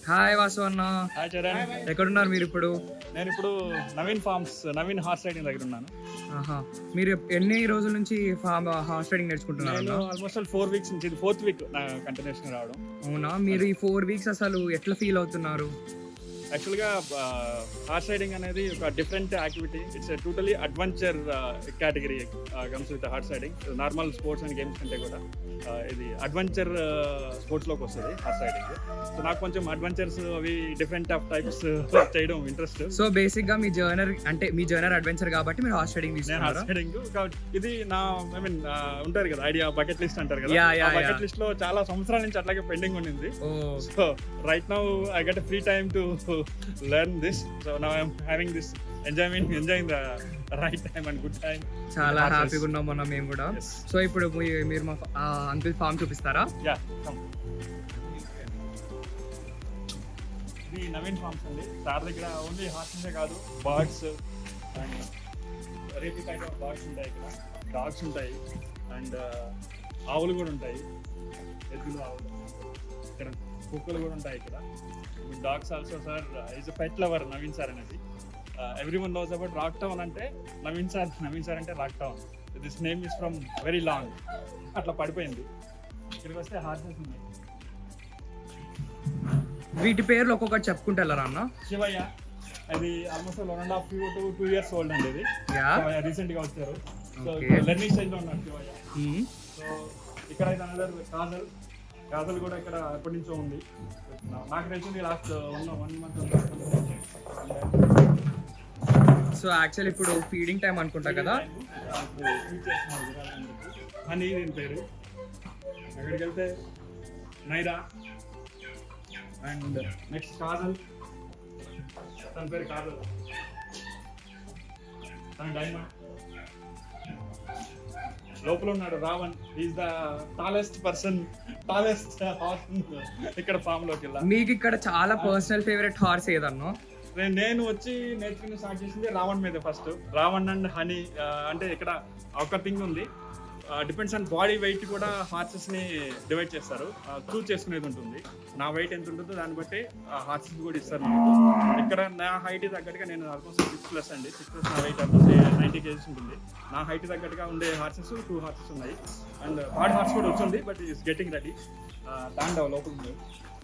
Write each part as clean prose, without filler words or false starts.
Hi Vasu అన్న, hi Charan. ఎక్కడున్నారు మీరు ఇప్పుడు? నేను ఇప్పుడు Naveen farms, Naveen horse riding దగ్గర ఉన్నాను. ఆహా, మీరు ఎన్ని రోజుల నుంచి హార్స్ రైడింగ్ నేర్చుకుంటున్నారు నేను అన్న? ఆల్మోస్ట్ 4 వీక్స్ నుంచి, ఇది 4th వీక్ నా కంటిన్యూషన్ రావడం. అవునా, మీరు ఈ 4 వీక్స్ అసలు ఎట్లా ఫీల్ అవుతున్నారు? యాక్చువల్గా హార్స్ రైడింగ్ అనేది ఒక different activity. It's totally adventure category comes with horse riding. Normal sports and games కంటే కూడా ఇది అడ్వెంచర్ స్పోర్ట్స్లోకి వస్తుంది హార్స్ రైడింగ్. సో నాకు కొంచెం అడ్వెంచర్స్ అవి డిఫరెంట్ ఆఫ్ టైప్స్ చేయడం ఇంట్రెస్ట్. సో బేసిక్ గా మీ జర్నర్ అడ్వెంచర్ కాబట్టి మీరు హార్స్ రైడింగ్ నేను తీసుకున్నారు. హార్స్ రైడింగ్ ఇది నా ఐ మీన్ ఉంటారు కదా ఐడియా, బకెట్ లిస్ట్ అంటారు కదా. Yeah, yeah, bucket yeah. List లో చాలా సంవత్సరాల నుంచి అట్లాగే పెండింగ్ ఉండింది. Oh, so right now I get free time to learn this. So now I'm having this enjoying the right time and good time. చాలా హ్యాపీగా ఉన్నాం మొన్న మేము కూడా. Yes. సో ఇప్పుడు మీరు మా అంకుల్ ఫామ్ చూపిస్తారా? Yeah, come. ఇది నవీన్ ఫార్మ్స్ అండి. సార్ దగ్గర ఓన్లీ హార్సెసే కాదు, birds and variety type of birds ఉంటాయి ఇక్కడ, డాగ్స్ ఉంటాయి అండ్ ఆవులు కూడా ఉంటాయి, ఎద్దులు ఆవులు, ఇక్కడ కుక్కలు కూడా ఉంటాయి ఇక్కడ. Dogs also sir is a pet lover Naveen sir అనేది. Everyone knows about rock town అంటే నవీన్ సార్ అంటే rock town. This name is from very long, అట్లా పడిపోయింది. ఇక్కడికి వస్తే హార్సెస్ ఉన్నాయి. వీటి పేర్లు ఒక్కొక్కటి చెప్పుకుంటూ వెళ్ళరా అన్న? శివయ్య, అది ఆల్మోస్ట్ 1.5 to 2 years ఓల్డ్ అండి. ఇది రీసెంట్ గా వచ్చారు. సో లెర్నింగ్ స్టేజ్ లో ఉన్నారు శివయ్య. సో ఇక్కడ అయితే అనదర్ కాజల్ కూడా ఇక్కడ ఎప్పటి నుంచో ఉంది. నాకు తెలిసింది లాస్ట్ 1 month. సో యాక్చువల్ ఇప్పుడు ఫీడింగ్ టైం అనుకుంటా కదా. హనీ దీని పేరు. అక్కడికి వెళ్తే నైరా అండ్ నెక్స్ట్ కాజల్, తన పేరు కాజల్, తన డైమండ్. లోపల ఉన్నాడు Ravan, is the tallest horse ఇక్కడ ఫామ్ లోకి వెళ్ళా. మీకు ఇక్కడ చాలా పర్సనల్ ఫేవరెట్ హార్స్ ఏదన్నా? నేను వచ్చి నేర్చుకుని స్టార్ట్ చేసింది రావణ్ మీద ఫస్ట్. రావణ్ అండ్ హనీ అంటే ఇక్కడ ఒక థింగ్ ఉంది, డిపెండ్స్ ఆన్ బాడీ వెయిట్ కూడా హార్సెస్ ని డివైడ్ చేస్తారు. చూస్ చేసుకునేది ఉంటుంది. నా వెయిట్ ఎంత ఉంటుందో దాన్ని బట్టి హార్సెస్ కూడా ఇస్తారు నాకు. ఇక్కడ నా హైట్ తగ్గట్టుగా నేను ఆల్మోస్ట్ 6+ అండి. 6+ నా వెయిట్ ఆల్మోస్ట్ 90 kgs ఉంటుంది. నా హైట్ తగ్గట్టుగా ఉండే హార్సెస్ 2 హార్సెస్ ఉన్నాయి. అండ్ థర్డ్ హార్స్ కూడా వచ్చింది, but is getting ready. Tandav లోపల ఉంది.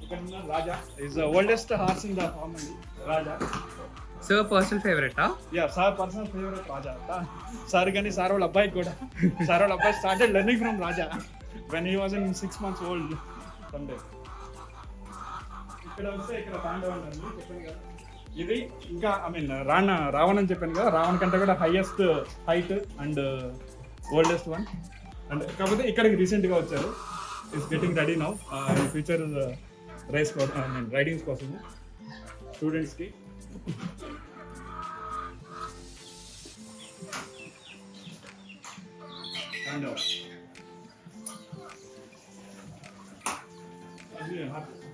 ఇక్కడ ఉన్న Raja is oldest horse in the farm అండి. రాజా సార్ పర్సనల్ ఫేవరెటా? Yeah, sir personal favourite Raja. Sir కానీ సార్ వాళ్ళ అబ్బాయి కూడా, సార్ వాళ్ళ అబ్బాయి started learning from Raja when he was in 6 months old Sunday. ఇక్కడ వస్తే ఇక్కడ తాండవ్ అంటారు చెప్పాను కదా. ఇది ఇంకా ఐ మీన్ రావణ్ అని చెప్పాను కదా, రావణ్ కంటే కూడా highest height and oldest one. And కాకపోతే ఇక్కడికి రీసెంట్గా వచ్చారు. It's getting ready now in future race కోసం, ఐ మీన్ రైడింగ్స్ కోసము స్టూడెంట్స్కి.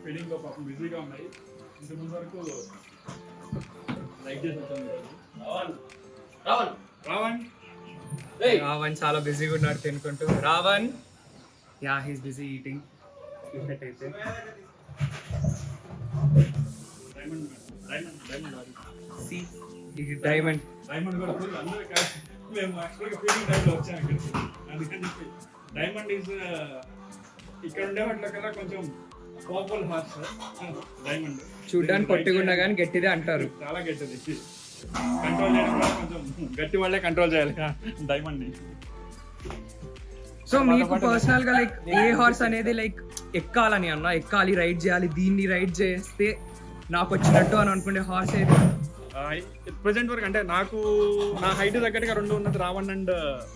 ఫీడింగ్ లో పాపం బిజీగా ఉన్నాయి. ఇంత ముందు వరకు లైక్ చేసి వచ్చాను. రావణ్ చాలా బిజీగా ఉన్నాడు తినుకుంటూ. Ravan, yeah he's busy eating. అయితే డైమండ్ కూడా ఫుల్ అందరూ మేము యాక్చువల్గా ఫీడింగ్ టైంలో వచ్చాము ఇక్కడికి. అందుకని చెప్పి డైమండ్ ఈజ్ ఇక్కడ ఉండే వాటిలో కల్లా కొంచెం పవర్ఫుల్ హార్స్. డైమండ్ చూడ్డానికి పొట్టిగా ఉన్నా కానీ గట్టిదే అంటారు. చాలా గట్టిది. కంట్రోల్ చేయడం కూడా కొంచెం గట్టి వాళ్ళే కంట్రోల్ చేయాలి డైమండ్ ని. సో మీకు పర్సనల్ గా లైక్ ఏ హార్స్ అనేది లైక్ ఎక్కాలని ఎక్కాలి, రైడ్ చేయాలి, దీన్ని రైడ్ చేస్తే నాకు వచ్చినట్టు అని అనుకునే హార్స్ ఏది? ప్రెసెంట్ వరకు అంటే నాకు నా హైట్ తగ్గట్టుగా 2 ఉన్నది రావణ్ అండ్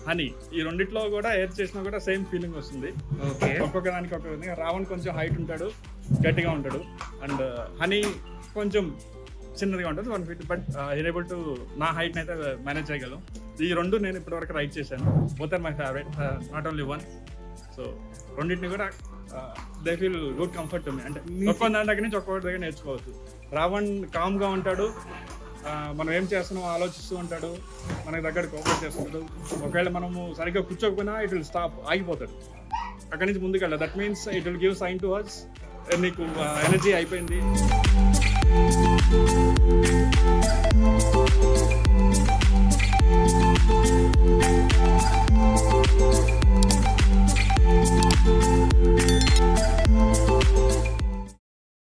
హనీ. ఈ రెండిట్లో కూడా ఏది చేసినా కూడా సేమ్ ఫీలింగ్ వస్తుంది. ఓకే, ఒక్కొక్క దానికి ఒక్కొక్క విధంగా. రావణ్ కొంచెం హైట్ ఉంటాడు, గట్టిగా ఉంటాడు. అండ్ హనీ కొంచెం చిన్నదిగా ఉంటుంది, 1 feet. బట్ ఏబుల్ టు నా హైట్ని అయితే మేనేజ్ చేయగలం. ఈ 2 నేను ఇప్పటివరకు రైడ్ చేశాను. Both are my favourite, not only one. So రెండింటిని కూడా they feel good comfort to me. అంటే ఒక్కొక్క దాని దగ్గర నుంచి ఒక్కొక్క దగ్గర నేర్చుకోవచ్చు. రావణ్ కామ్గా ఉంటాడు, మనం ఏం చేస్తున్నాం ఆలోచిస్తూ ఉంటాడు, మనకి దగ్గర కోఆపరేట్ చేస్తుంటాడు. ఒకవేళ మనము సరిగ్గా కూర్చోకపోయినా ఇట్ విల్ స్టాప్, ఆగిపోతాడు. అక్కడి నుంచి ముందుకు వెళ్ళాలి. That means it will give sign to us నీకు ఎనర్జీ అయిపోయింది.